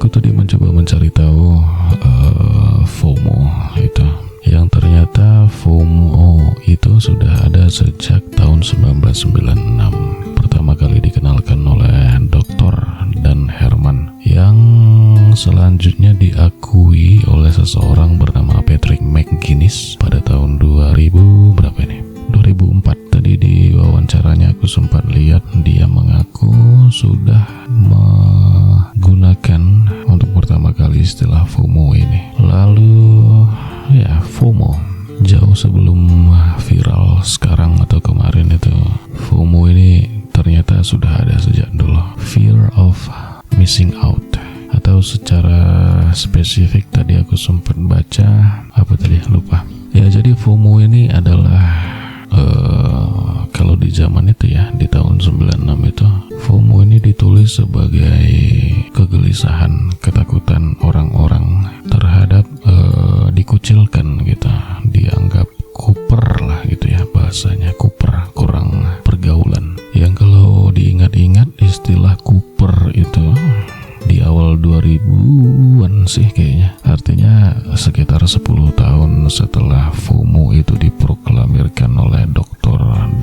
aku tadi mencoba mencari tahu FOMO itu, yang ternyata FOMO itu sudah ada sejak tahun 1996. Pertama kali dikenalkan oleh Dr. Dan Herman, yang selanjutnya diakui oleh seseorang bernama Patrick McGuinness pada tahun 2000 berapa ini? 2004. Tadi di wawancaranya aku sempat lihat dia mengaku sudah menggunakan untuk pertama kali istilah FOMO ini. Lalu ya, FOMO jauh sebelum viral sekarang atau kemarin itu, FOMO ini ternyata sudah ada sejak dulu. Fear of missing out, atau secara spesifik tadi aku sempat baca apa tadi, lupa ya. Jadi FOMO ini adalah kalau di zaman itu ya, di tahun 96 itu, FOMO ini ditulis sebagai kegelisahan, ketakutan orang-orang terhadap dikucilkan gitu, dianggap kuper lah gitu ya, bahasanya kuper, kurang pergaulan. Yang kalau diingat-ingat istilah kuper itu di awal 2000-an sih kayaknya, artinya sekitar 10 tahun setelah FOMO itu diproklamirkan oleh Dr.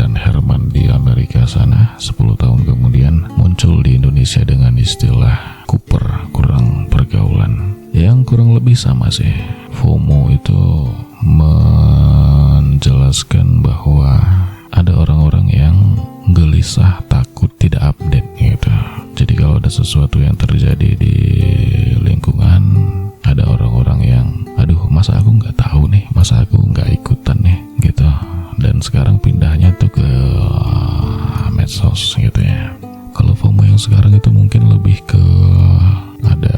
Dan Herman di Amerika sana, 10 tahun kemudian muncul di Indonesia dengan istilah kuper, kurang pergaulan. Yang kurang lebih sama sih. FOMO itu menjelaskan bahwa ada orang-orang yang gelisah, takut, tidak update gitu. Jadi kalau ada sesuatu yang terjadi di lingkungan, ada orang-orang yang, aduh masa aku nggak tahu nih, masa aku nggak ikutan nih gitu. Dan sekarang pindahnya tuh ke medsos gitu ya. Kalau FOMO yang sekarang itu mungkin lebih ke ada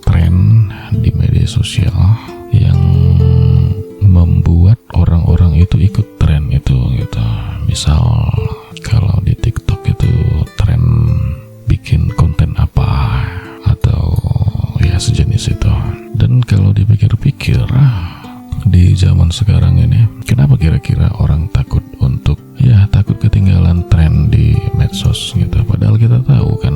tren di media sosial yang membuat orang-orang itu ikut tren itu gitu. Misal kalau di TikTok itu tren bikin konten apa atau ya sejenis itu. Dan kalau dipikir-pikir di zaman sekarang ini, kenapa kira-kira orang takut untuk takut ketinggalan tren di medsos gitu? Padahal kita tahu kan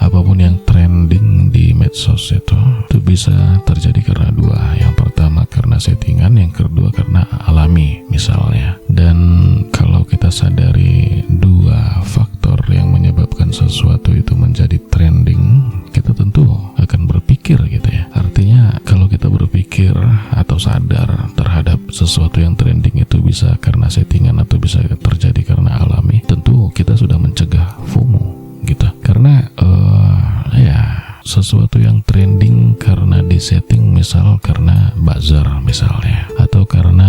apapun yang trending di medsos itu bisa terjadi karena dua. Yang pertama karena settingan, yang kedua karena alami misalnya. Dan kalau kita sadari dua faktor yang menyebabkan sesuatu itu menjadi trending, kita tentu akan berpikir gitu ya. Artinya kalau kita berpikir atau sadar terhadap sesuatu yang trending itu bisa karena settingan atau bisa terjadi karena alami, tentu kita sudah mencegah FOMO gitu. Karena sesuatu yang trending karena disetting, misal karena buzzer misalnya, atau karena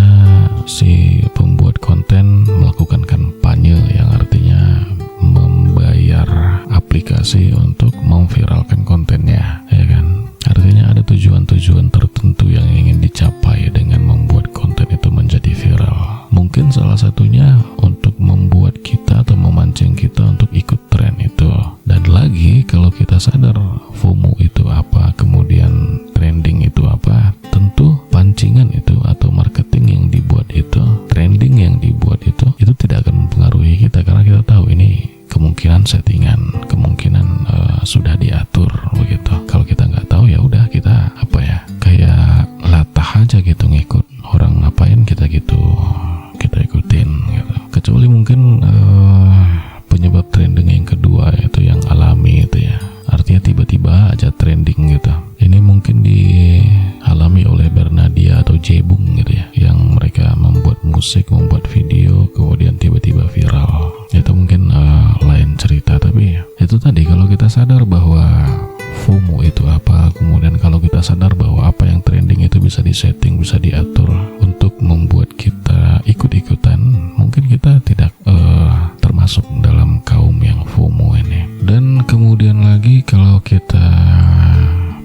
si pembuat konten melakukan kampanye yang artinya membayar aplikasi untuk memviralkan kontennya, ya kan? Artinya ada tujuan-tujuan tertentu yang ingin dicapai dengan membuat konten itu menjadi viral. Mungkin salah satunya untuk membuat kita atau memancing kita untuk ikut tren itu. Dan lagi kalau kita sadar FOMO itu apa, kemudian trending itu apa, tentu pancingan itu atau marketing yang dibuat itu, trending yang dibuat itu tidak akan mempengaruhi kita, karena kita tahu ini kemungkinan settingan, kemungkinan sudah diatur begitu. Kalau kita nggak tahu, ya udah kita kayak latah aja gitu, ngikut orang ngapain kita gitu, kita ikutin gitu. Kecuali mungkin penyebab trending yang kedua, yaitu yang alami itu ya, artinya tiba-tiba aja trending gitu. Ini mungkin dialami oleh Bernadia atau Jebung gitu ya, yang mereka membuat musik, membuat video, kemudian tiba-tiba viral. Itu mungkin lain cerita. Tapi itu tadi, kalau kita sadar bahwa FOMO itu apa, kemudian kalau kita sadar bahwa apa yang trending itu bisa disetting, bisa diatur untuk membuat kita ikut-ikutan, mungkin kita tidak termasuk dalam kaum yang FOMO ini. Dan kemudian lagi kalau kita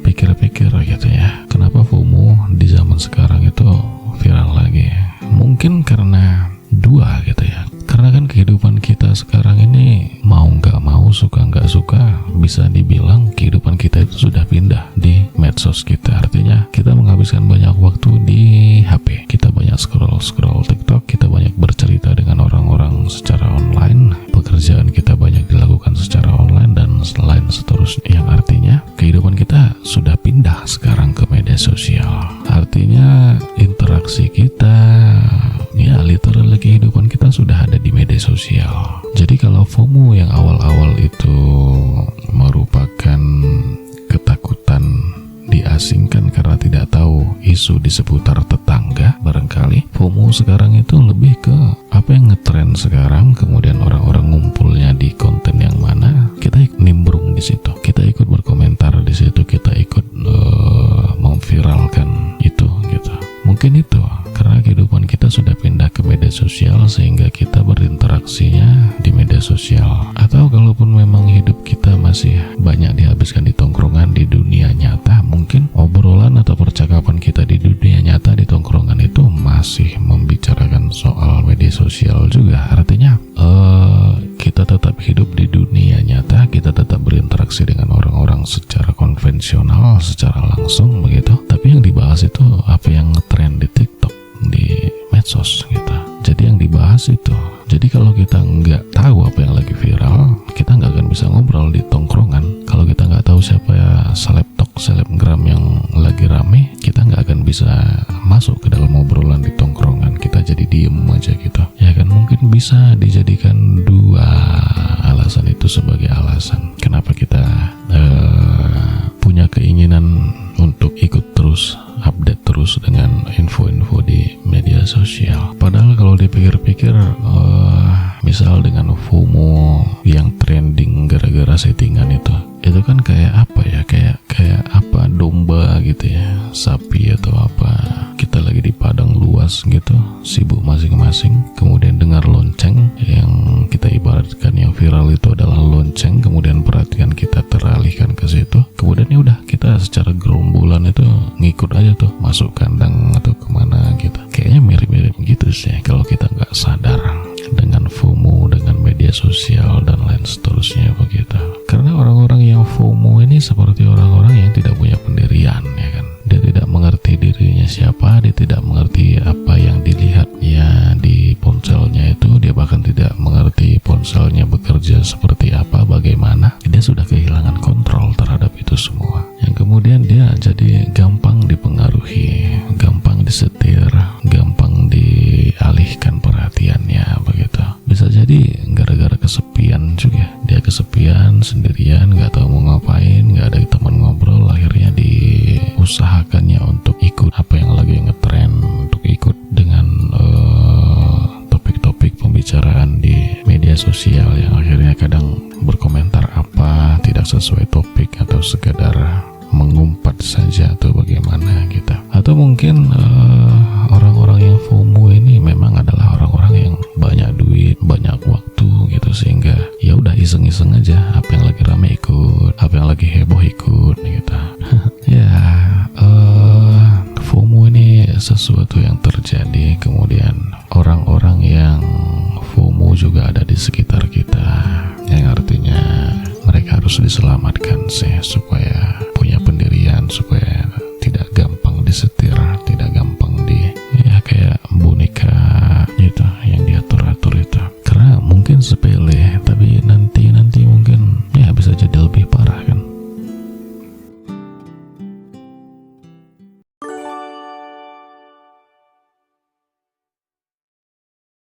pikir-pikir gitu ya, kenapa FOMO di zaman sekarang itu viral lagi? Mungkin karena dua gitu ya. Karena kan kehidupan kita sekarang ini mau nggak mau, suka nggak suka, bisa dibilang kehidupan kita itu sudah pindah di medsos kita. Artinya kita menghabiskan banyak waktu di HP. Kita banyak scroll TikTok, kita banyak bercerita dengan orang-orang secara online, pekerjaan kita banyak dilakukan secara online dan lain seterusnya. Yang artinya kehidupan kita kehidupan kita sudah ada di media sosial. Jadi kalau FOMO yang awal-awal itu merupakan ketakutan diasingkan karena tidak tahu isu di seputar tetangga, barangkali FOMO sekarang itu lebih ke apa yang ngetrend sekarang, kemudian orang-orang ngumpulnya di konten yang mana, kita ikut nimbrung di situ, kita ikut berkomentar di situ, kita ikut memviralkan itu gitu. Mungkin itu karena kehidupan kita sudah pindah ke media sosial sehingga kita berinteraksinya di media sosial. Atau kalaupun memang hidup kita masih banyak dihabiskan di tongkrongan di dunia nyata, mungkin obrolan atau percakapan kita di dunia nyata di tongkrongan itu masih membicarakan soal media sosial juga. Artinya kita tetap hidup di dunia nyata, kita tetap berinteraksi dengan orang-orang secara konvensional, secara langsung begitu. Tapi yang dibahas itu apa yang ngetrend di TikTok, di medsos gitu. Jadi yang dibahas itu. Jadi kalau kita nggak tahu apa yang lagi viral, kita nggak akan bisa ngobrol di tongkrongan. Kalau kita nggak tahu siapa ya selebgram yang lagi rame, kita nggak akan bisa masuk ke dalam obrolan di tongkrongan. Kita jadi diem aja gitu. Ya kan, mungkin bisa dijadikan dua alasan itu sebagai alasan kenapa kita punya keinginan untuk ikut terus, update terus dengan info-info di media sosial. Padahal kalau dipikir-pikir, misal dengan FOMO yang trending gara-gara settingan itu kan kayak apa ya, kayak apa, domba gitu ya, sapi atau apa. Kita lagi di padang luas gitu, sibuk masing-masing, kemudian dengar lonceng yang kita ibaratkan yang viral itu adalah lonceng, kemudian perhatian kita teralihkan ke situ, kemudian ya udah kita secara gerombolan itu ngikut aja tuh masuk kandang atau kemana gitu. Kayaknya mirip-mirip gitu sih kalau kita nggak sadar dengan FOMO, dengan media sosial dan lain seterusnya begitu. Karena orang-orang yang FOMO ini seperti orang-orang yang tidak punya pendirian, ya kan. Dia tidak mengerti dirinya siapa, dia tidak mengerti apa yang dilihatnya di ponselnya itu, dia bahkan tidak mengerti ponselnya bekerja seperti apa, bagaimana. Dia sudah kehilangan kontrol terhadap itu semua. Yang kemudian dia jadi gampang dipengaruhi, gampang disetir, gampang dialihkan perhatiannya begitu. Bisa jadi gara-gara kesepian juga. Dia kesepian, sendirian, gak tahu mau ngapain, gak ada teman ngobrol, akhirnya diusahakannya untuk ikut apa yang lagi ngetren, untuk ikut dengan topik-topik pembicaraan di media sosial yang akhirnya kadang berkomentar apa tidak sesuai topik atau sekadar mengumpat saja atau bagaimana gitu. Atau mungkin orang-orang yang FOMO ini memang adalah orang-orang yang banyak duit, banyak waktu gitu, sehingga ya udah iseng-iseng aja, apa yang lagi rame ikut, apa yang lagi heboh ikut gitu. Ya, FOMO ini sesuatu yang terjadi, kemudian orang-orang yang FOMO juga ada di sekitar kita, yang artinya mereka harus diselamatkan sih supaya punya pendirian, supaya